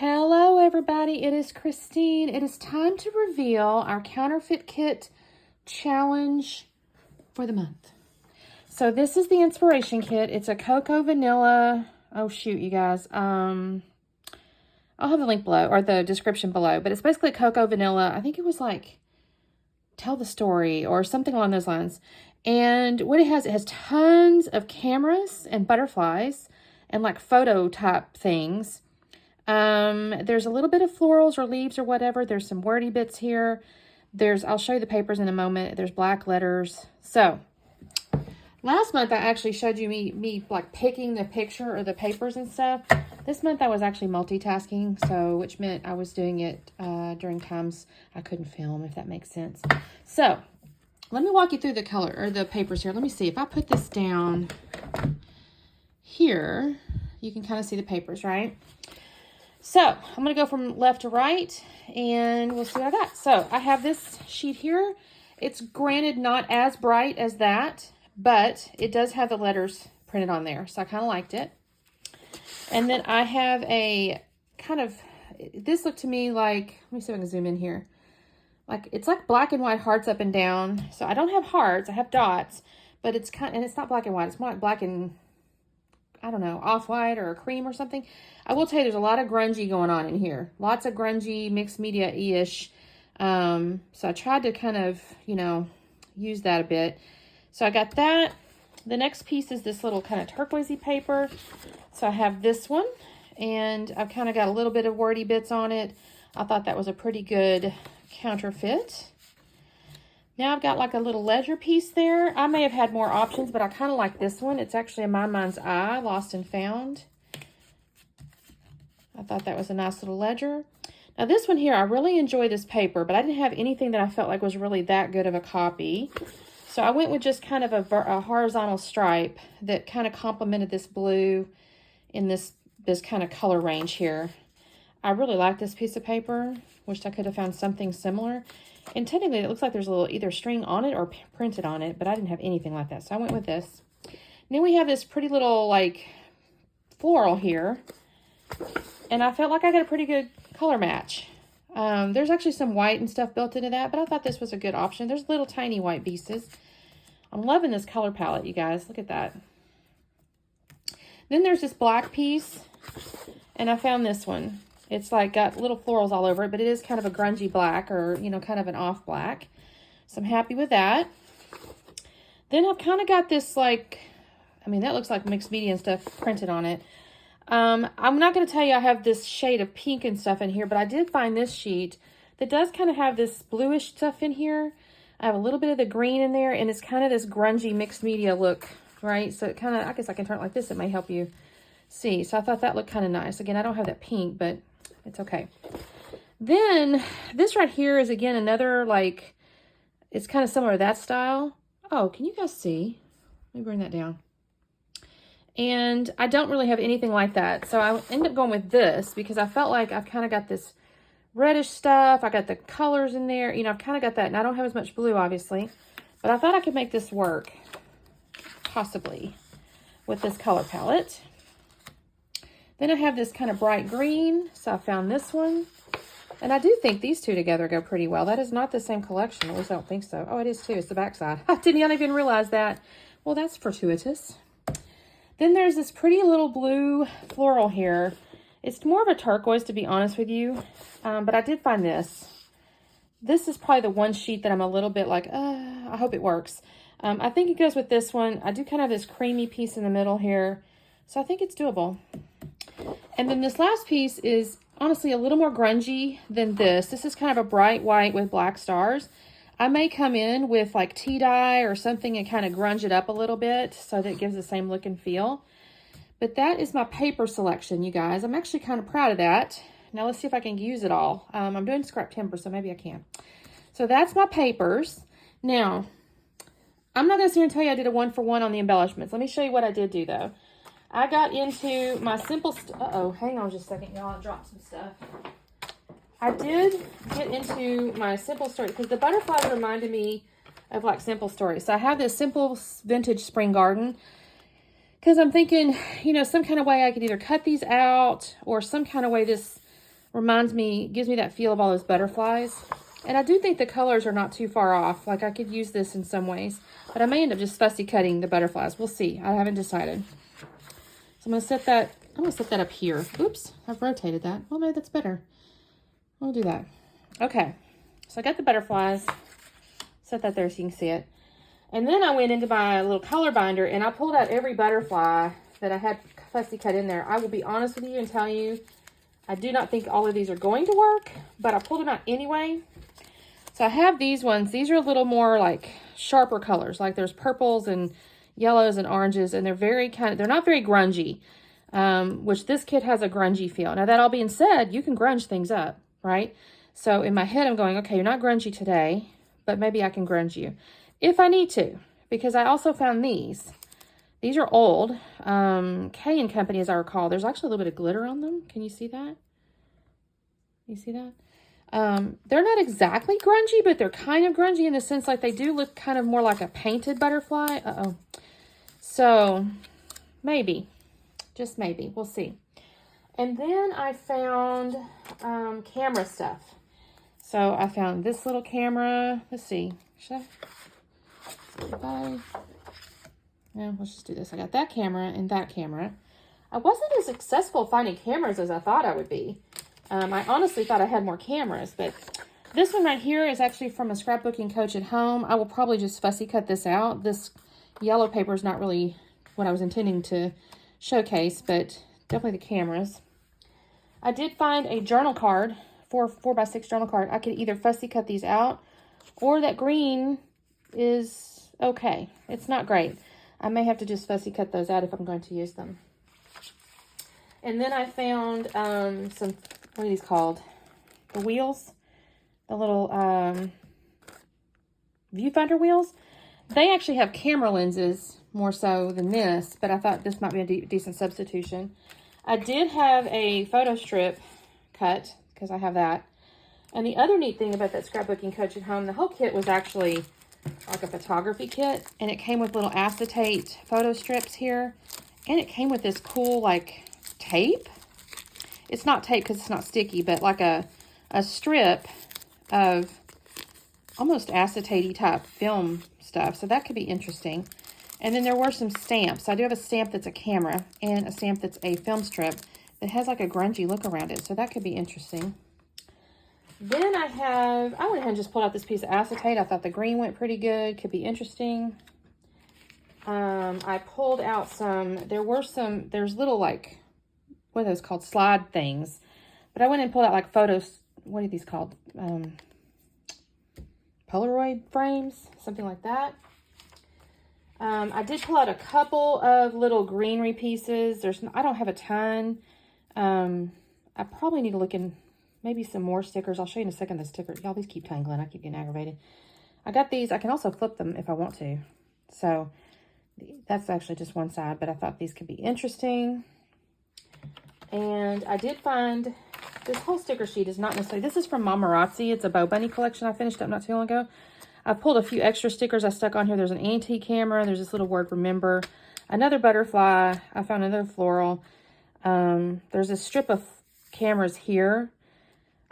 Hello everybody, it is Christine. It is time to reveal our counterfeit kit challenge for the month. So this is the inspiration kit. It's a cocoa vanilla. Oh shoot, you guys. I'll have the link below or the description below, but it's basically cocoa vanilla. I think it was like tell the story or something along those lines. And what it has tons of cameras and butterflies and like photo type things. There's a little bit of florals or leaves or whatever. There's some wordy bits here. I'll show you the papers in a moment. There's black letters. So last month I actually showed you me like picking the picture or the papers and stuff. This month I was actually multitasking, so which meant I was doing it during times I couldn't film, if that makes sense. So let me walk you through the color or the papers here. Let me see if I put this down here, you can kind of see the papers, right? So I'm going to go from left to right and we'll see what I got. So I have this sheet here. It's granted not as bright as that, but it does have the letters printed on there. So I kind of liked it. And then I have a kind of, this looked to me like, let me see if I can zoom in here. Like, it's like black and white hearts up and down. So I don't have hearts, I have dots, but it's kind of, and it's not black and white. It's more like black and, I don't know, off-white or a cream or something. I will tell you, there's a lot of grungy going on in here. Lots of grungy, mixed media-ish. So I tried to kind of, you know, use that a bit. So I got that. The next piece is this little kind of turquoisey paper. So I have this one, and I've kind of got a little bit of wordy bits on it. I thought that was a pretty good counterfeit. Now I've got like a little ledger piece there. I may have had more options, but I kind of like this one. It's actually in My Mind's Eye, Lost and Found. I thought that was a nice little ledger. Now this one here, I really enjoy this paper, but I didn't have anything that I felt like was really that good of a copy. So I went with just kind of a horizontal stripe that kind of complemented this blue in this kind of color range here. I really like this piece of paper. Wished I could have found something similar. And technically, it looks like there's a little either string on it or printed on it, but I didn't have anything like that, so I went with this. And then we have this pretty little, like, floral here. And I felt like I got a pretty good color match. There's actually some white and stuff built into that, but I thought this was a good option. There's little tiny white pieces. I'm loving this color palette, you guys. Look at that. Then there's this black piece, and I found this one. It's like got little florals all over it, but it is kind of a grungy black or, you know, kind of an off black. So I'm happy with that. Then I've kind of got this like, I mean, that looks like mixed media and stuff printed on it. I'm not going to tell you I have this shade of pink and stuff in here, but I did find this sheet that does kind of have this bluish stuff in here. I have a little bit of the green in there, and it's kind of this grungy mixed media look, right? So it kind of, I guess I can turn it like this. It may help you see. So I thought that looked kind of nice. Again, I don't have that pink, but it's okay. Then this right here is again another like, it's kind of similar to that style. Oh, can you guys see? Let me bring that down. And I don't really have anything like that. So I ended up going with this because I felt like I've kind of got this reddish stuff. I got the colors in there. You know, I've kind of got that. And I don't have as much blue, obviously. But I thought I could make this work, possibly, with this color palette. Then I have this kind of bright green, so I found this one. And I do think these two together go pretty well. That is not the same collection, at least I don't think so. Oh, it is too, it's the backside. I didn't even realize that. Well, that's fortuitous. Then there's this pretty little blue floral here. It's more of a turquoise, to be honest with you. But I did find this. This is probably the one sheet that I'm a little bit like, I hope it works. I think it goes with this one. I do kind of have this creamy piece in the middle here. So I think it's doable. And then this last piece is honestly a little more grungy than this. This is kind of a bright white with black stars. I may come in with like tea dye or something and kind of grunge it up a little bit so that it gives the same look and feel. But that is my paper selection, you guys. I'm actually kind of proud of that. Now let's see if I can use it all. I'm doing scrap timber, so maybe I can. So that's my papers. Now, I'm not going to sit here and tell you I did a 1-for-1 on the embellishments. Let me show you what I did do, though. I got into my simple, uh-oh, hang on just a second, y'all, I dropped some stuff. I did get into my simple story, because the butterflies reminded me of like simple stories. So I have this simple vintage spring garden, because I'm thinking, you know, some kind of way I could either cut these out, or some kind of way this Reminds me, gives me that feel of all those butterflies. And I do think the colors are not too far off. Like, I could use this in some ways. But I may end up just fussy cutting the butterflies. We'll see. I haven't decided. So I'm going to set that up here. Oops, I've rotated that. Well, maybe that's better. I'll do that. Okay, so I got the butterflies. Set that there so you can see it. And then I went into my little color binder and I pulled out every butterfly that I had fussy cut in there. I will be honest with you and tell you, I do not think all of these are going to work, but I pulled them out anyway. So I have these ones. These are a little more like sharper colors. Like there's purples and yellows and oranges, and they're they're not very grungy, which this kit has a grungy feel. Now, that all being said, you can grunge things up, right? So in my head, I'm going, okay, you're not grungy today, but maybe I can grunge you if I need to, because I also found these. These are old. K and Company, as I recall. There's actually a little bit of glitter on them. Can you see that? You see that? They're not exactly grungy, but they're kind of grungy in the sense like they do look kind of more like a painted butterfly. Uh-oh. So maybe, just maybe, we'll see. And then I found camera stuff. So I found this little camera. Let's see. Should I? Yeah, let's just do this. I got that camera and that camera. I wasn't as successful finding cameras as I thought I would be. I honestly thought I had more cameras, but this one right here is actually from a scrapbooking coach at home. I will probably just fussy cut this out. This yellow paper is not really what I was intending to showcase, but definitely the cameras. I did find a journal card, 4x6 journal card. I could either fussy cut these out, or that green is okay. It's not great. I may have to just fussy cut those out if I'm going to use them. And then I found some, what are these called? The wheels, the little viewfinder wheels. They actually have camera lenses more so than this, but I thought this might be a decent substitution. I did have a photo strip cut because I have that. And the other neat thing about that scrapbooking coach at home, the whole kit was actually like a photography kit, and it came with little acetate photo strips here, and it came with this cool like tape. It's not tape because it's not sticky, but like a strip of almost acetate-y type film stuff, so that could be interesting. And then there were some stamps. I do have a stamp that's a camera and a stamp that's a film strip that has like a grungy look around it, so that could be interesting. Then I went ahead and just pulled out this piece of acetate. I thought the green went pretty good. Could be interesting. I pulled out there's little like, what are those called? Slide things. But I went and pulled out like photos. What are these called? Polaroid frames, something like that. I did pull out a couple of little greenery pieces. I don't have a ton. I probably need to look in maybe some more stickers. I'll show you in a second the stickers. Y'all, these keep tangling. I keep getting aggravated. I got these. I can also flip them if I want to. So that's actually just one side, but I thought these could be interesting. And I did find this whole sticker sheet is not necessarily, this is from Mamarazzi. It's a Bow Bunny collection I finished up not too long ago. I pulled a few extra stickers I stuck on here. There's an antique camera. There's this little word, remember. Another butterfly. I found another floral. There's a strip of cameras here.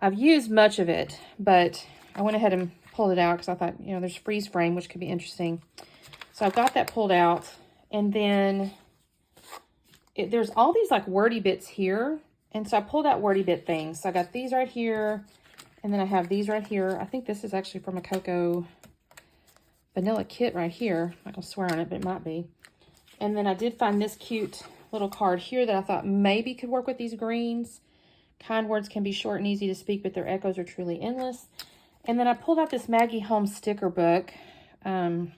I've used much of it, but I went ahead and pulled it out because I thought, there's freeze frame, which could be interesting. So I've got that pulled out. And then there's all these like wordy bits here. And so I pulled out wordy bit things. So I got these right here. And then I have these right here. I think this is actually from a Cocoa vanilla kit right here. I'm not going to swear on it, but it might be. And then I did find this cute little card here that I thought maybe could work with these greens. Kind words can be short and easy to speak, but their echoes are truly endless. And then I pulled out this Maggie Holmes sticker book. Only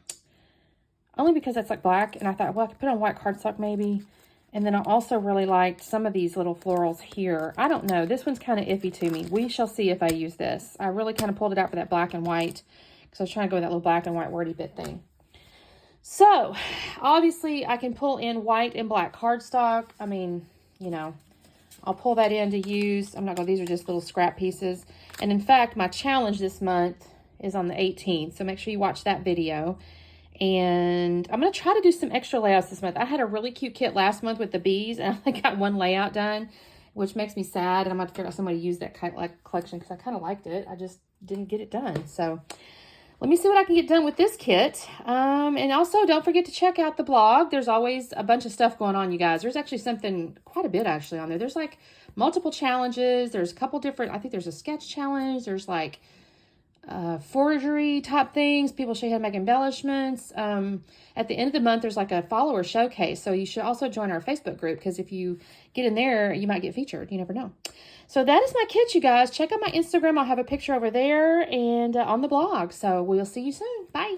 because that's like black. And I thought, well, I could put on white cardstock maybe. And then I also really liked some of these little florals here. I don't know. This one's kind of iffy to me. We shall see if I use this. I really kind of pulled it out for that black and white because I was trying to go with that little black and white wordy bit thing. So, obviously, I can pull in white and black cardstock. I mean, I'll pull that in to use. I'm not going to, these are just little scrap pieces. And in fact, my challenge this month is on the 18th. So make sure you watch that video. And I'm going to try to do some extra layouts this month. I had a really cute kit last month with the bees, and I only got one layout done. which makes me sad. And I'm going to figure out some way to use that collection because I kind of liked it. I just didn't get it done. So let me see what I can get done with this kit. And also, don't forget to check out the blog. There's always a bunch of stuff going on, you guys. There's actually quite a bit actually on there. There's like multiple challenges. There's a couple different, I think there's a sketch challenge. There's like forgery type things. People show you how to make embellishments. At the end of the month, there's like a follower showcase. So you should also join our Facebook group because if you get in there, you might get featured. You never know. So that is my kit, you guys. Check out my Instagram. I'll have a picture over there and on the blog. So we'll see you soon. Bye.